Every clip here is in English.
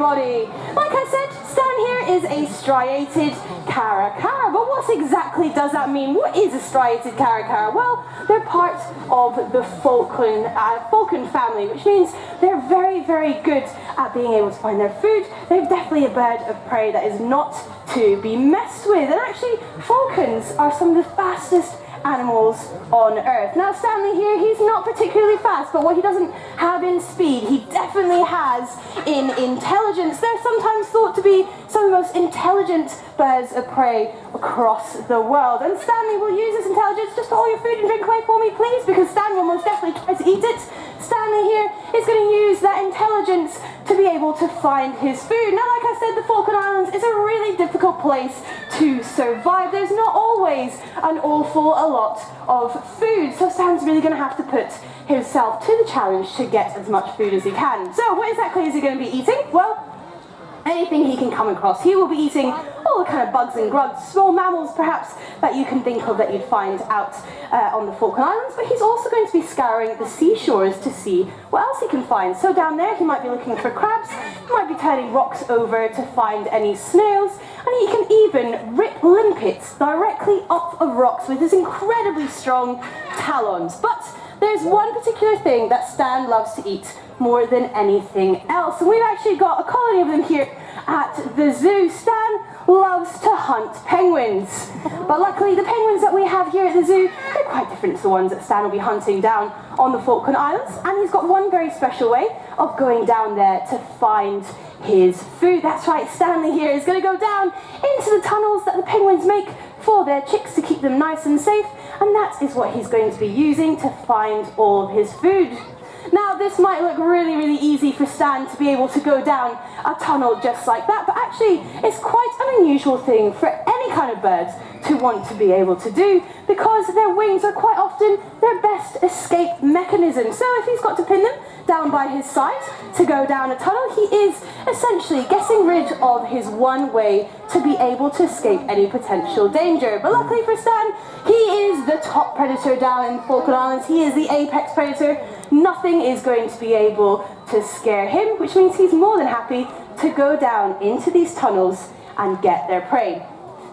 everybody. Like I said, Stan here is a striated caracara, but what exactly does that mean? What is a striated caracara? Well, they're part of the falcon family, which means they're very, very good at being able to find their food. They're definitely a bird of prey that is not to be messed with, and actually falcons are some of the fastest animals on Earth. Now Stanley here, he's not particularly fast, but what he doesn't have in speed, he definitely has in intelligence. They're sometimes thought to be some of the most intelligent birds of prey across the world. And Stanley will use this intelligence. Just put all your food and drink away for me, please, because Stan will most definitely try to eat it. Stanley here is going to use that intelligence to be able to find his food. Now, like I said, the Falkland Islands is a really difficult place to survive. There's not always an awful lot of food, so Stan's really going to have to put himself to the challenge to get as much food as he can. So what exactly is he going to be eating? Well, anything he can come across. He will be eating all the kind of bugs and grubs, small mammals perhaps that you can think of that you'd find out on the Falkland Islands, but he's also going to be scouring the seashores to see what else he can find. So down there he might be looking for crabs, he might be turning rocks over to find any snails, and he can even rip limpets directly off of rocks with his incredibly strong talons. But there's one particular thing that Stan loves to eat more than anything else, and we've actually got a colony of them here at the zoo. Stan loves to hunt penguins, but luckily the penguins that we have here at the zoo, they're quite different to the ones that Stan will be hunting down on the Falkland Islands, and he's got one very special way of going down there to find his food. That's right, Stanley here is going to go down into the tunnels that the penguins make for their chicks to keep them nice and safe, and that is what he's going to be using to find all of his food. Now, this might look really, really easy for Stan to be able to go down a tunnel just like that, but actually it's quite an unusual thing for any kind of bird to want to be able to do, because their wings are quite often their best escape mechanism. So if he's got to pin them down by his side to go down a tunnel, he is essentially getting rid of his one way to be able to escape any potential danger. But luckily for Stan, he is the top predator down in the Falkland Islands. He is the apex predator. Nothing is going to be able to scare him, which means he's more than happy to go down into these tunnels and get their prey.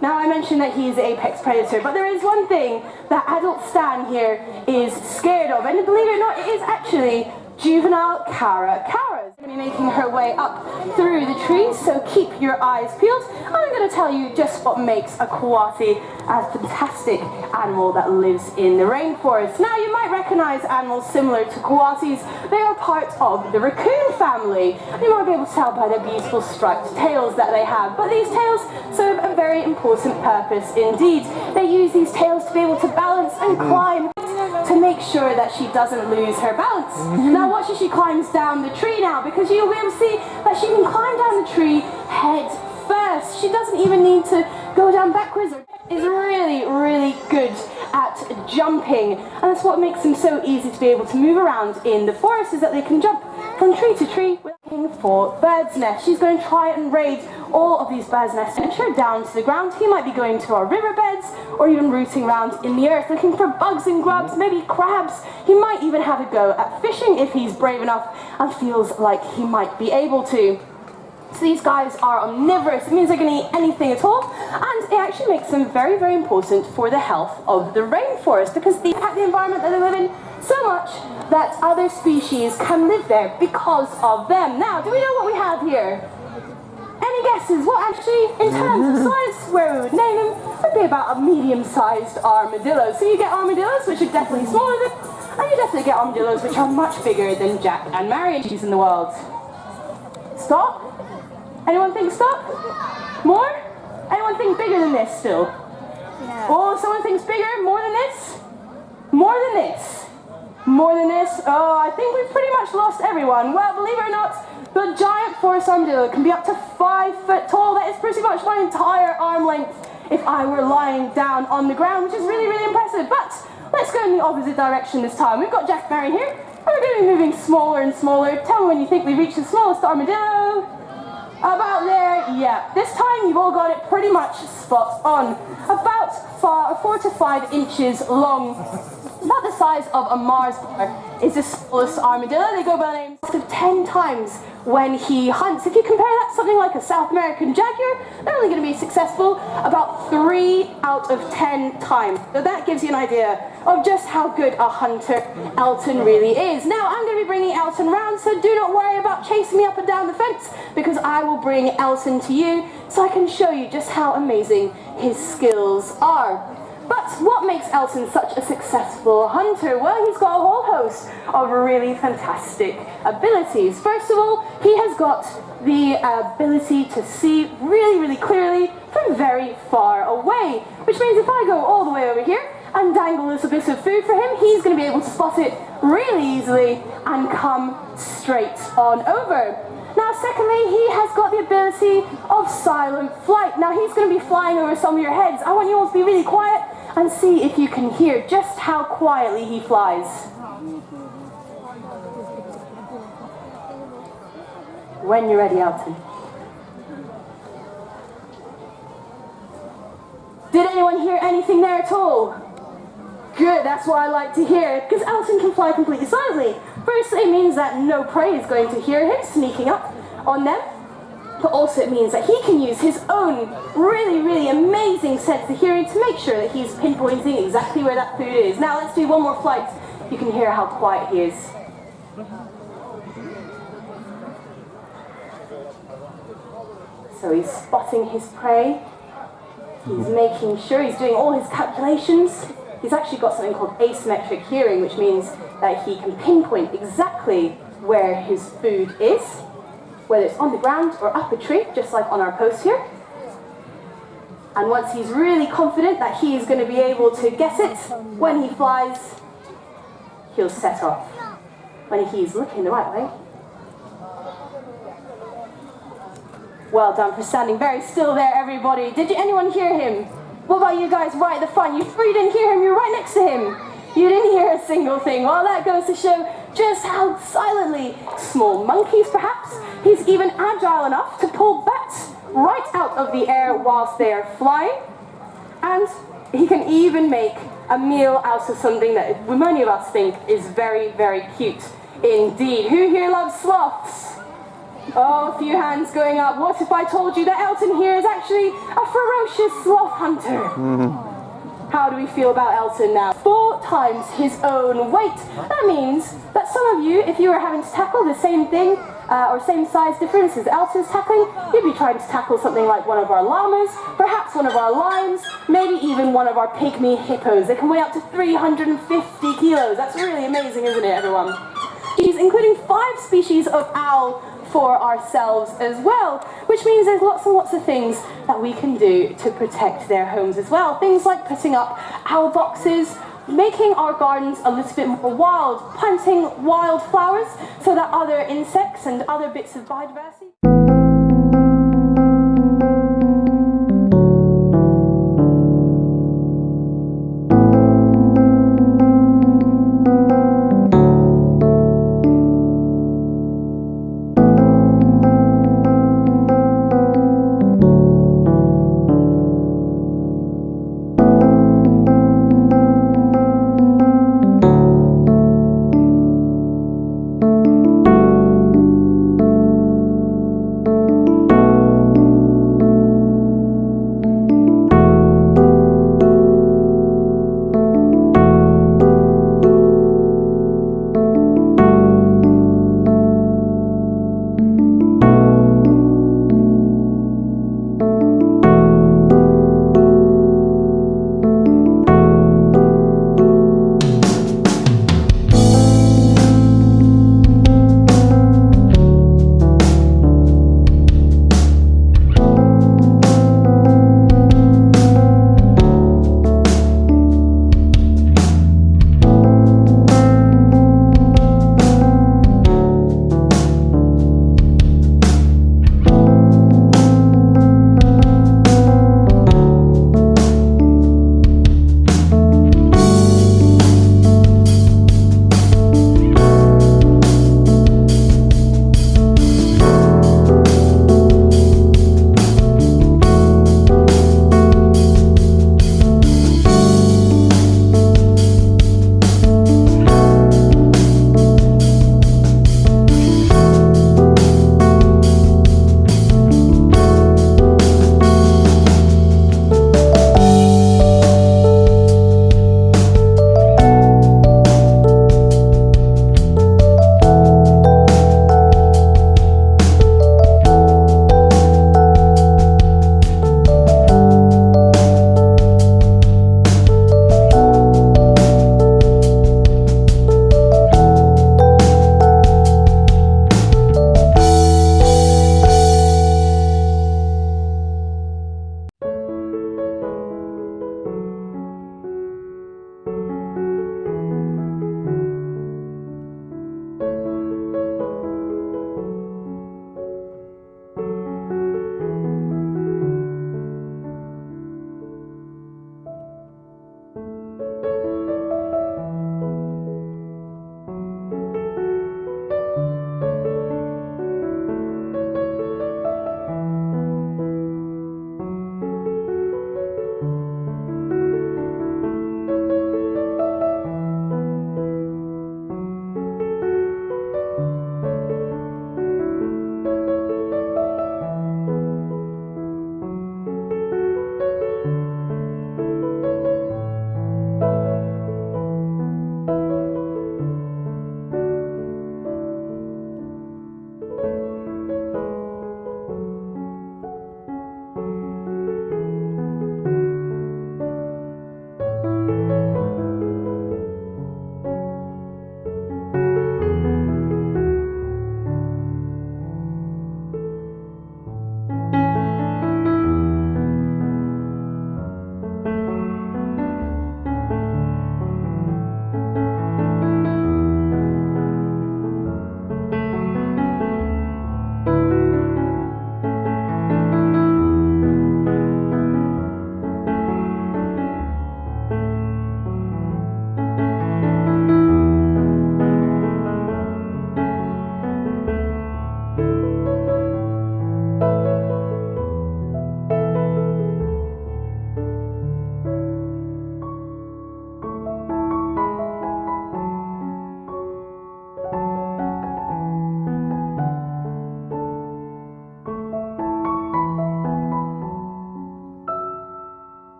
Now, I mentioned that he is the apex predator, but there is one thing that adult Stan here is scared of, and believe it or not, it is actually juvenile caracaras. Going to be making her way up through the trees, so keep your eyes peeled. I'm going to tell you just what makes a coati a fantastic animal that lives in the rainforest. Now, you might recognize animals similar to coatis. They are part of the raccoon family. You might be able to tell by their beautiful striped tails that they have, but these tails serve a very important purpose indeed. They use these tails to be able to balance and climb to make sure that she doesn't lose her balance. Now watch as she climbs down the tree now, because you'll be able to see that she can climb down the tree head first. She doesn't even need to go down backwards. Is really, really good at jumping, and that's what makes them so easy to be able to move around in the forest, is that they can jump from tree to tree looking for birds' nests. She's going to try and raid all of these birds' nests and ensure down to the ground. He might be going to our riverbeds or even rooting around in the earth looking for bugs and grubs, maybe crabs. He might even have a go at fishing if he's brave enough and feels like he might be able to. So these guys are omnivorous. It means they're going to eat anything at all, and it actually makes them very, very important for the health of the rainforest, because they impact the environment that they live in so much that other species can live there because of them. Now, do we know what we have here? Any guesses? What actually, in terms of size, where we would name them, would be about a medium-sized armadillo. So you get armadillos, which are definitely smaller than, and you definitely get armadillos which are much bigger than Jack and Marion in the world. Stop? Anyone think stop? More? Anyone think bigger than this still? Yeah. Oh, someone thinks bigger? More than this? More than this? More than this? Oh, I think we've pretty much lost everyone. Well, believe it or not, the giant forest armadillo can be up to 5 foot tall. That is pretty much my entire arm length if I were lying down on the ground, which is really, really impressive. But let's go in the opposite direction this time. We've got Jack Marion here, and we're going to be moving smaller and smaller. Tell me when you think we've reached the smallest armadillo. About there, yeah. This time you've all got it pretty much spot on. About 4 to 5 inches long. About the size of a Mars bar is the smallest armadillo. They go by the name of 10 times when he hunts. If you compare that to something like a South American jaguar, they're only going to be successful about 3 out of 10 times. So that gives you an idea of just how good a hunter Elton really is. Now, I'm going to be bringing Elton round, so do not worry about chasing me up and down the fence, because I will bring Elton to you so I can show you just how amazing his skills are. But what makes Elton such a successful hunter? Well, he's got a whole host of really fantastic abilities. First of all, he has got the ability to see really, really clearly from very far away, which means if I go all the way over here and dangle a little bit of food for him, he's going to be able to spot it really easily and come straight on over. Now, secondly, he has got the ability of silent flight. Now, he's going to be flying over some of your heads. I want you all to be really quiet and see if you can hear just how quietly he flies. When you're ready, Elton. Did anyone hear anything there at all? Good, that's what I like to hear, because Elton can fly completely silently. Firstly, it means that no prey is going to hear him sneaking up on them, but also it means that he can use his own really, really amazing sense of hearing to make sure that he's pinpointing exactly where that food is. Now let's do one more flight. You can hear how quiet he is. So he's spotting his prey. He's making sure he's doing all his calculations. He's actually got something called asymmetric hearing, which means that he can pinpoint exactly where his food is, whether it's on the ground or up a tree, just like on our post here. And once he's really confident that he's going to be able to guess it, when he flies, he'll set off. When he's looking the right way. Well done for standing very still there, everybody. Did anyone hear him? What about you guys right at the front? You three didn't hear him, you're right next to him. You didn't hear a single thing. Well, that goes to show just how silently, small monkeys perhaps, he's even agile enough to pull bats right out of the air whilst they are flying. And he can even make a meal out of something that many of us think is very, very cute indeed. Who here loves sloths? Oh, a few hands going up. What if I told you that Elton here is actually a ferocious sloth hunter? How do we feel about Elton now? 4 times his own weight. That means that some of you, if you were having to tackle the same thing, or same size difference as Elton's tackling, you'd be trying to tackle something like one of our llamas, perhaps one of our lions, maybe even one of our pygmy hippos. They can weigh up to 350 kilos. That's really amazing, isn't it, everyone? Including 5 species of owl for ourselves as well, which means there's lots and lots of things that we can do to protect their homes as well. Things like putting up owl boxes, making our gardens a little bit more wild, planting wild flowers so that other insects and other bits of biodiversity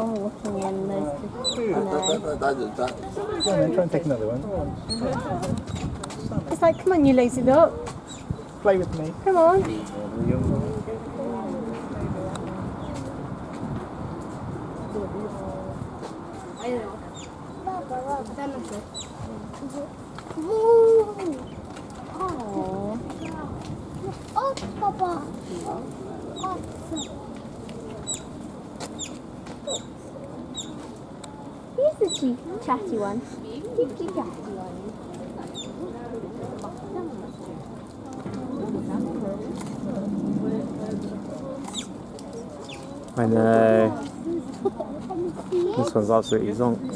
I'm walking in those. Go on then, try and take another one. It's like, come on, you lazy duck. Play with me. Come on. Oh, Papa. Oh, Here's the chatty one. Here's the chatty one. I know. This one's absolutely zonked.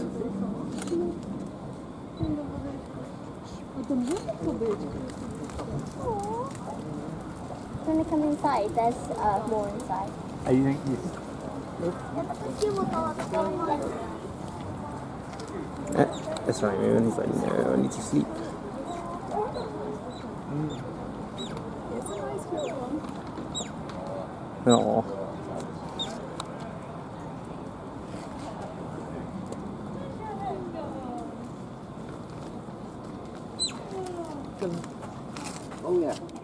When I come inside, there's more inside. Are you think That's right, man. He's like, no, I need to sleep. Oh. Oh yeah.